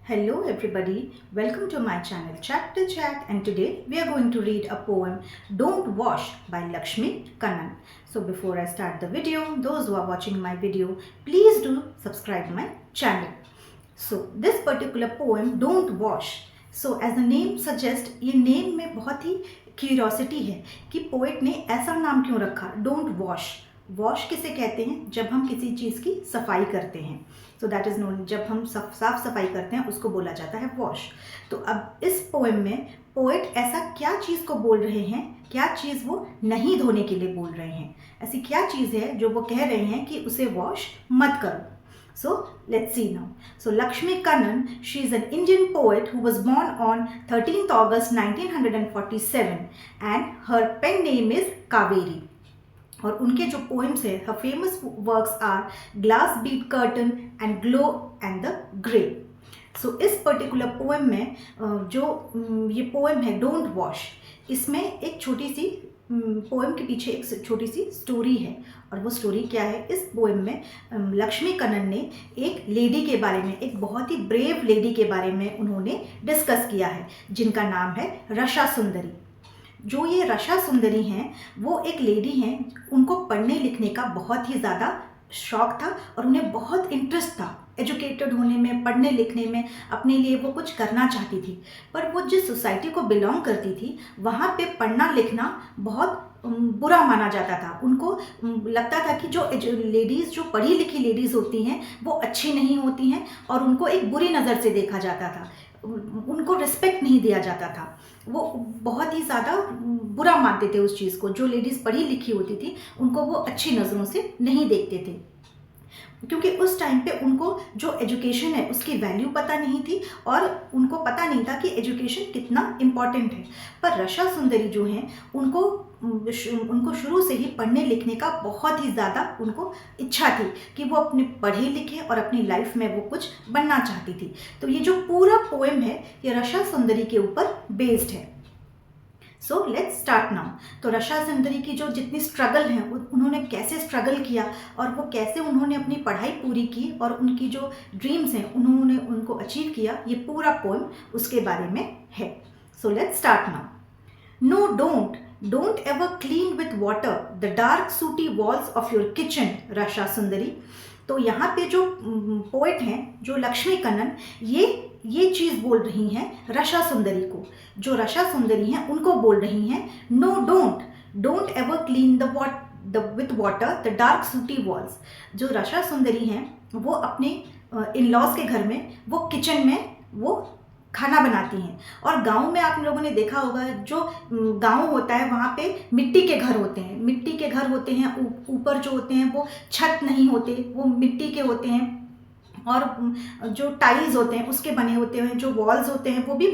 Hello everybody, welcome to my channel Chapter Chat, and today we are going to read a poem Don't Wash by Lakshmi Kannan. So before I start the video, those who are watching my video, please do subscribe my channel. So this particular poem Don't Wash, so as the name suggests, ये name में बहुत ही curiosity है कि poet ने ऐसा नाम क्यों रखा डोंट वॉश। वॉश किसे कहते हैं? जब हम किसी चीज़ की सफाई करते हैं, सो दैट इज़ नोन, जब हम साफ सफाई करते हैं उसको बोला जाता है वॉश। तो अब इस पोएम में पोएट ऐसा क्या चीज़ को बोल रहे हैं, क्या चीज़ वो नहीं धोने के लिए बोल रहे हैं, ऐसी क्या चीज़ है जो वो कह रहे हैं कि उसे वॉश मत करो। So let's see now. So Lakshmi Kannan, she is an Indian poet who was born on 13th August 1947 and her pen name is Kaveri. और उनके जो पोएम्स है, her famous works are Glass Bead Curtain and Glow and the Grey. So इस particular poem में जो ये poem है don't wash, इसमें एक छोटी सी पोएम के पीछे एक छोटी सी स्टोरी है। और वो स्टोरी क्या है? इस पोएम में लक्ष्मी कन्नन ने एक लेडी के बारे में, एक बहुत ही ब्रेव लेडी के बारे में उन्होंने डिस्कस किया है, जिनका नाम है रशा सुंदरी। जो ये रशा सुंदरी हैं वो एक लेडी हैं, उनको पढ़ने लिखने का बहुत ही ज़्यादा शौक़ था और उन्हें बहुत इंटरेस्ट था एजुकेटेड होने में, पढ़ने लिखने में, अपने लिए वो कुछ करना चाहती थी। पर वो जिस सोसाइटी को बिलोंग करती थी वहाँ पे पढ़ना लिखना बहुत बुरा माना जाता था। उनको लगता था कि जो लेडीज़, जो पढ़ी लिखी लेडीज़ होती हैं वो अच्छी नहीं होती हैं और उनको एक बुरी नज़र से देखा जाता था, उनको रिस्पेक्ट नहीं दिया जाता था। वो बहुत ही ज़्यादा बुरा मानते थे उस चीज़ को। जो लेडीज़ पढ़ी लिखी होती थी उनको वो अच्छी नज़रों से नहीं देखते थे, क्योंकि उस टाइम पे उनको जो एजुकेशन है उसकी वैल्यू पता नहीं थी और उनको पता नहीं था कि एजुकेशन कितना इम्पॉर्टेंट है। पर रशा सुंदरी जो हैं उनको शुरू से ही पढ़ने लिखने का बहुत ही ज़्यादा उनको इच्छा थी कि वो अपने पढ़े लिखे और अपनी लाइफ में वो कुछ बनना चाहती थी। तो ये जो पूरा पोएम है ये रशा सुंदरी के ऊपर बेस्ड है। So let's start now. तो रशा सुंदरी की जो जितनी स्ट्रगल हैं, उन्होंने कैसे स्ट्रगल किया और वो कैसे उन्होंने अपनी पढ़ाई पूरी की और उनकी जो ड्रीम्स हैं उन्होंने उनको अचीव किया, ये पूरा पोएम उसके बारे में है। So let's start now. No don't ever clean with water the dark sooty walls of your kitchen Rasha Sundari. तो यहाँ पे जो पोएट हैं, जो लक्ष्मी कन्नन, ये चीज़ बोल रही हैं रशा सुंदरी को। जो रशा सुंदरी हैं उनको बोल रही हैं no don't ever clean with water the dark sooty walls. जो रशा सुंदरी हैं वो अपने इन लॉज के घर में, वो किचन में वो खाना बनाती हैं। और गांव में आप लोगों ने देखा होगा, जो गांव होता है वहाँ पे मिट्टी के घर होते हैं, ऊपर जो होते हैं वो छत नहीं होते, वो मिट्टी के होते हैं और जो टाइल्स होते हैं उसके बने होते हैं, जो वॉल्स होते हैं वो भी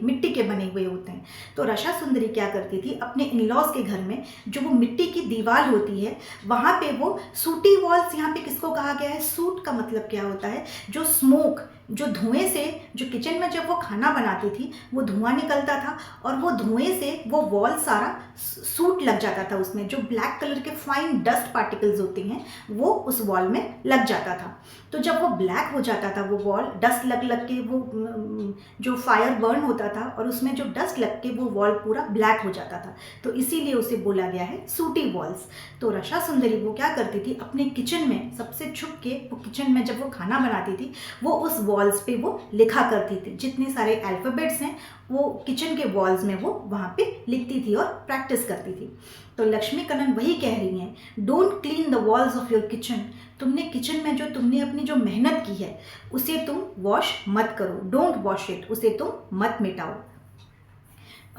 मिट्टी के बने हुए होते हैं। तो रशा सुंदरी क्या करती थी, अपने इन लॉज के घर में जो वो मिट्टी की दीवार होती है वहाँ पे वो सूटी वॉल्स, यहाँ पे किसको कहा गया है? सूट का मतलब क्या होता है? जो स्मोक, जो धुएं से, जो किचन में जब वो खाना बनाती थी वो धुआं निकलता था और वो धुएं से वो वॉल सारा सूट लग जाता था, उसमें जो ब्लैक कलर के फाइन डस्ट पार्टिकल्स होते हैं वो उस वॉल में लग जाता था। तो जब वो ब्लैक हो जाता था वो वॉल, डस्ट लग के वो जो फायर बर्न होता था और उसमें जो डस्ट लग के वो वॉल पूरा ब्लैक हो जाता था, तो इसीलिए उसे बोला गया है सूटी वॉल्स। तो रशा सुंदरी वो क्या करती थी, अपने किचन में सबसे छुप के, वो किचन में जब वो खाना बनाती थी वो उस वॉल्स पे वो लिखा करती थी। जितने सारे अल्फ़ाबेट्स हैं वो किचन के वॉल्स में वो वहाँ पे लिखती थी और प्रैक्टिस करती थी। तो लक्ष्मी कन्नन वही कह रही हैं, don't clean the walls of your kitchen. तुमने किचन में जो तुमने अपनी जो मेहनत की है उसे तुम वॉश मत करो, डोंट वॉश इट, उसे तुम मत मिटाओ।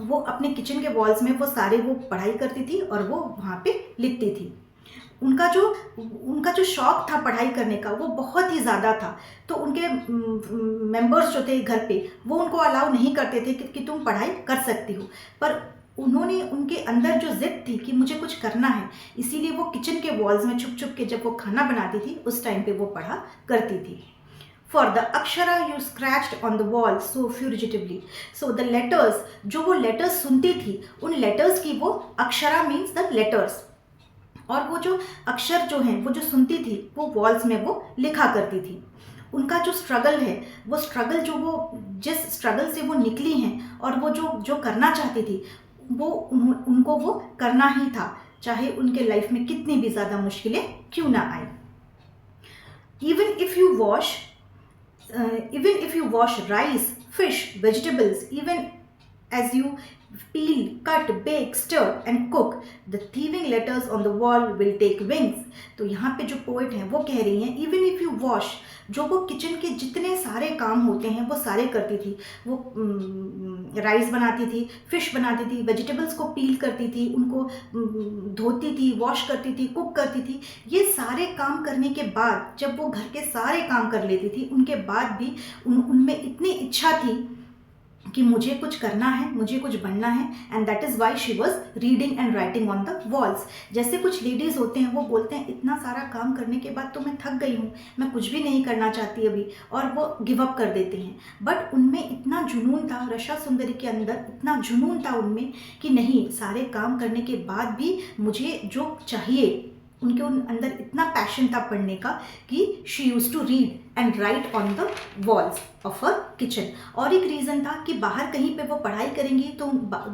वो अपने किचन के वॉल्स में वो सारे वो पढ़ाई करती थी और वो वहाँ पे लिखती थी। उनका जो शौक़ था पढ़ाई करने का वो बहुत ही ज़्यादा था। तो उनके मेंबर्स जो थे घर पे वो उनको अलाउ नहीं करते थे कि तुम पढ़ाई कर सकती हो, पर उन्होंने, उनके अंदर जो जिद थी कि मुझे कुछ करना है, इसीलिए वो किचन के वॉल्स में छुप छुप के जब वो खाना बनाती थी उस टाइम पे वो पढ़ा करती थी। For the Akshara you scratched on the wall so fugitively. So the letters, जो वो लेटर्स सुनती थी उन लेटर्स की वो अक्षरा मीन्स द लेटर्स, और वो जो अक्षर जो हैं वो जो सुनती थी वो वॉल्स में वो लिखा करती थी। उनका जो स्ट्रगल है, वो स्ट्रगल जो वो जिस स्ट्रगल से वो निकली हैं और वो जो जो करना चाहती थी वो उनको वो करना ही था, चाहे उनके लाइफ में कितनी भी ज़्यादा मुश्किलें क्यों ना आए। Even if you wash rice, fish, vegetables, even as you peel, cut, bake, stir and cook, the thieving letters on the wall will take wings. तो यहाँ पे जो पोएट हैं वो कह रही हैं even if you wash, जो वो किचन के जितने सारे काम होते हैं वो सारे करती थी। वो राइस बनाती थी, फिश बनाती थी, वेजिटेबल्स को पील करती थी, उनको धोती थी, वॉश करती थी, कुक करती थी। ये सारे काम करने के बाद जब वो घर के सारे काम कर लेती थी, उनके बाद भी उनमें इतनी इच्छा थी कि मुझे कुछ करना है, मुझे कुछ बनना है, and that is why she was reading and writing on the walls. जैसे कुछ लेडीज़ होते हैं, वो बोलते हैं इतना सारा काम करने के बाद तो मैं थक गई हूँ, मैं कुछ भी नहीं करना चाहती अभी, और वो गिव अप कर देती हैं। बट उनमें इतना जुनून था, रशा सुंदरी के अंदर इतना जुनून था उनमें कि नहीं, सारे काम करने के बाद भी मुझे जो चाहिए, उनके उन अंदर इतना पैशन था पढ़ने का कि she use to read and write on the walls of her kitchen. और एक रीज़न था कि बाहर कहीं पे वो पढ़ाई करेंगी तो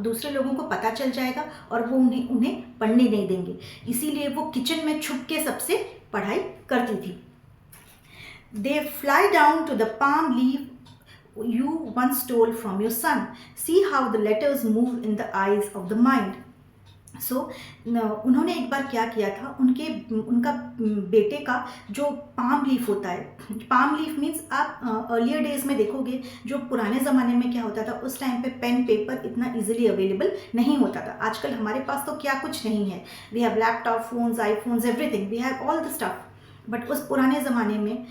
दूसरे लोगों को पता चल जाएगा और वो उन्हें पढ़ने नहीं देंगे, इसीलिए वो किचन में छुप के सबसे पढ़ाई करती थी। They fly down to the palm leaf you once stole from your son. See how the letters move in the eyes of the mind. सो उन्होंने एक बार क्या किया था, उनका बेटे का जो पाम लीफ होता है, पाम लीफ मीन्स आप अर्लियर डेज में देखोगे, जो पुराने ज़माने में क्या होता था, उस टाइम पे पेन पेपर इतना इजीली अवेलेबल नहीं होता था। आजकल हमारे पास तो क्या कुछ नहीं है, we have laptop, phones, iPhones, everything, we have all the stuff. But उस पुराने ज़माने में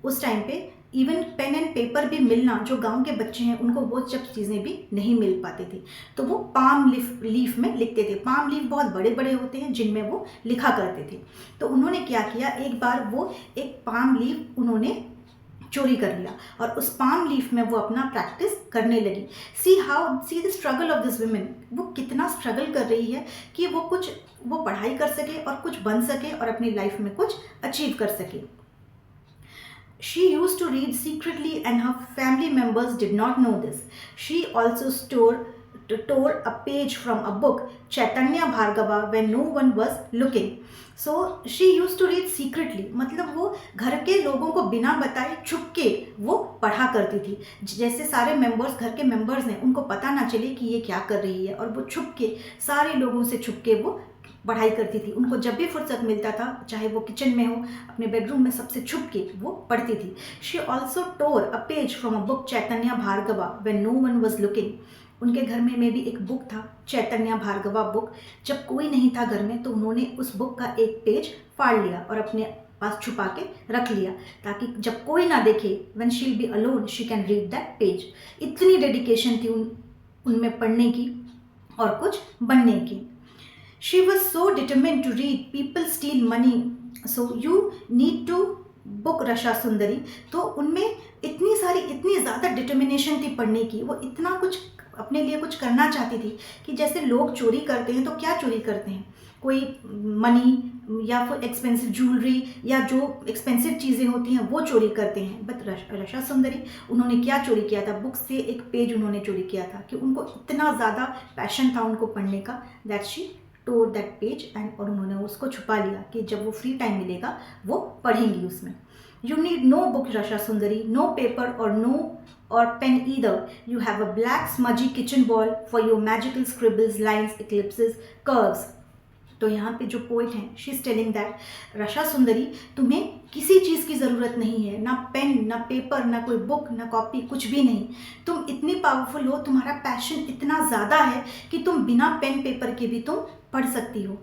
उस टाइम पे इवन पेन एंड पेपर भी मिलना, जो गांव के बच्चे हैं उनको वो सब चीज़ें भी नहीं मिल पाती थी, तो वो पाम लीफ में लिखते थे। पाम लीफ बहुत बड़े बड़े होते हैं जिनमें वो लिखा करते थे। तो उन्होंने क्या किया, एक बार वो एक पाम लीफ उन्होंने चोरी कर लिया और उस पाम लीफ में वो अपना प्रैक्टिस करने लगी। See the struggle of this women, वो कितना स्ट्रगल कर रही है कि वो पढ़ाई कर सके और कुछ बन सके और अपनी लाइफ में कुछ अचीव कर सके। She used to read secretly and her family members did not know this. She also tore a page from a book, Chaitanya Bhargava, when no one was looking. So she used to read secretly, मतलब वो घर के लोगों को बिना बताए छुप के वो पढ़ा करती थी। जैसे सारे मेंबर्स, घर के मेंबर्स हैं, उनको पता ना चले कि ये क्या कर रही है, और वो छुप के सारे लोगों से छुप के वो पढ़ाई करती थी। उनको जब भी फुर्सत मिलता था, चाहे वो किचन में हो, अपने बेडरूम में सबसे छुप के वो पढ़ती थी। She also tore a page from a book Chaitanya Bhargava when no one was looking. उनके घर में भी एक बुक था, चैतन्य भार्गवा बुक। जब कोई नहीं था घर में तो उन्होंने उस बुक का एक पेज फाड़ लिया और अपने पास छुपा के रख लिया, ताकि जब कोई ना देखे, when she will be alone she can read that page. इतनी डेडिकेशन थी उनमें पढ़ने की और कुछ बनने की। She was so determined to read. People steal money, so you need to book रशा Sundari. तो उनमें इतनी ज़्यादा डिटर्मिनेशन थी पढ़ने की, वो इतना कुछ अपने लिए कुछ करना चाहती थी कि जैसे लोग चोरी करते हैं तो क्या चोरी करते हैं, कोई मनी या फिर एक्सपेंसिव ज्वेलरी या जो एक्सपेंसिव चीज़ें होती हैं वो चोरी करते हैं। बट रशा सुंदरी, उन्होंने क्या चोरी किया था, बुक से एक पेज उन्होंने चोरी किया था कि उनको इतना ज़्यादा पैशन था उनको पढ़ने का, that she tore that page and, और उन्होंने उसको छुपा लिया कि जब वो फ्री टाइम मिलेगा वो पढ़ेंगी उसमें। You need no book Rasha Sundari, no paper और pen either. You have a black smudgy kitchen wall for your magical scribbles, lines, eclipses, curves. तो यहाँ पे जो पोइट हैं, she is telling that Rasha Sundari, तुम्हें किसी चीज़ की ज़रूरत नहीं है, ना पेन, ना पेपर, ना कोई बुक, ना कॉपी, कुछ भी नहीं। तुम इतनी पावरफुल हो, तुम्हारा पैशन इतना ज़्यादा है कि तुम बिना पेन पेपर के भी तुम पढ़ सकती हो।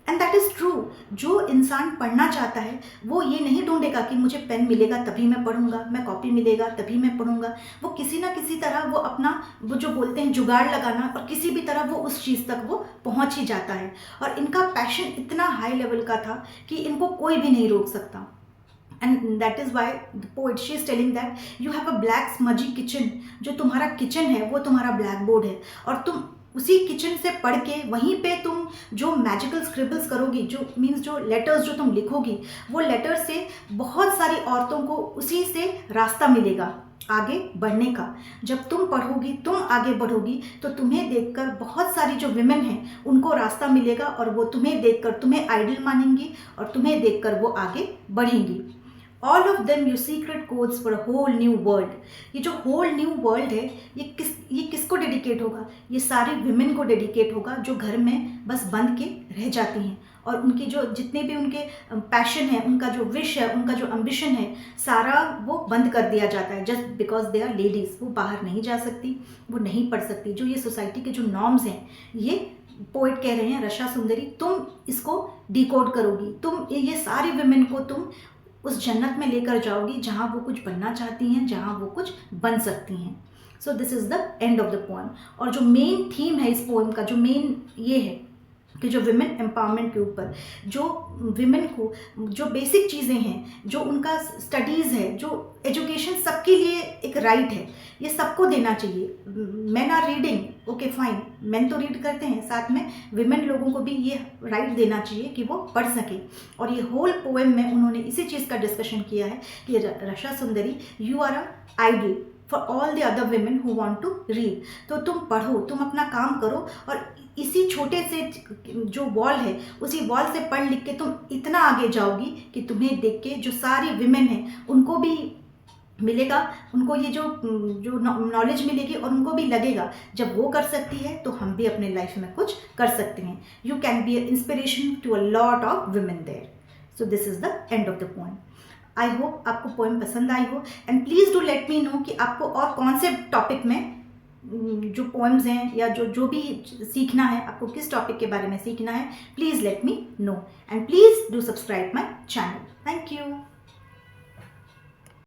And that is true. जो इंसान पढ़ना चाहता है वो ये नहीं ढूंढेगा कि मुझे पेन मिलेगा तभी मैं पढ़ूंगा, मैं कॉपी मिलेगा तभी मैं पढ़ूंगा। वो किसी ना किसी तरह वो अपना, वो जो बोलते हैं जुगाड़ लगाना, और किसी भी तरह वो उस चीज़ तक वो पहुंच ही जाता है। और इनका पैशन इतना हाई लेवल का था कि इनको कोई भी नहीं रोक सकता। And that is why the poet, she is telling that you have a black smudgy kitchen. जो तुम्हारा किचन है वो तुम्हारा ब्लैक बोर्ड है, और तुम उसी किचन से पढ़ के वहीं पे तुम जो मैजिकल स्क्रिबल्स करोगी, जो मीन्स जो लेटर्स जो तुम लिखोगी, वो लेटर से बहुत सारी औरतों को उसी से रास्ता मिलेगा आगे बढ़ने का। जब तुम पढ़ोगी, तुम आगे बढ़ोगी, तो तुम्हें देखकर बहुत सारी जो विमेन हैं उनको रास्ता मिलेगा और वो तुम्हें देखकर तुम्हें आइडल मानेंगी और तुम्हें देखकर वो आगे बढ़ेंगी। All of them you secret codes for whole new world. ये जो होल न्यू वर्ल्ड है, ये किसको डेडिकेट होगा? ये सारी विमेन को डेडिकेट होगा जो घर में बस बंद के रह जाती हैं और उनकी जो जितने भी उनके पैशन है, उनका जो विश है, उनका जो एम्बिशन है, सारा वो बंद कर दिया जाता है just because they are ladies. वो बाहर नहीं जा सकती, वो नहीं पढ़ सकती। जो ये सोसाइटी के जो नॉर्म्स हैं, ये पोइट कह रहे हैं रशा सुंदरी, तुम इसको डिकोड करोगी, तुम ये सारी विमेन को तुम उस जन्नत में लेकर जाओगी जहाँ वो कुछ बनना चाहती हैं, जहाँ वो कुछ बन सकती हैं। सो this is the end of the poem. और जो मेन थीम है इस पोएम का, जो मेन ये है कि जो विमेन एम्पावरमेंट के ऊपर, जो विमेन को जो बेसिक चीज़ें हैं, जो उनका स्टडीज़ है, जो एजुकेशन सबके लिए एक राइट है, ये सबको देना चाहिए। Men are reading, okay fine, men तो रीड करते हैं, साथ में विमेन लोगों को भी ये राइट देना चाहिए कि वो पढ़ सके। और ये होल पोएम में उन्होंने इसी चीज़ का डिस्कशन किया है कि Rassundari, you are a idol for all the other women who want to read. तो तुम पढ़ो, तुम अपना काम करो और इसी छोटे से जो वॉल है, उसी वॉल से पढ़ लिख के तुम इतना आगे जाओगी कि तुम्हें देख के जो सारी विमेन हैं उनको भी मिलेगा, उनको ये जो नॉलेज मिलेगी और उनको भी लगेगा जब वो कर सकती है तो हम भी अपने लाइफ में कुछ कर सकते हैं। You can be inspiration to a lot of women there. So this is the end of the poem. I hope आपको पोएम पसंद आई हो and please do let me know कि आपको और कौन से टॉपिक में जो पोएम्स हैं या जो भी सीखना है, आपको किस टॉपिक के बारे में सीखना है, please let me no and please do subscribe my channel. Thank you.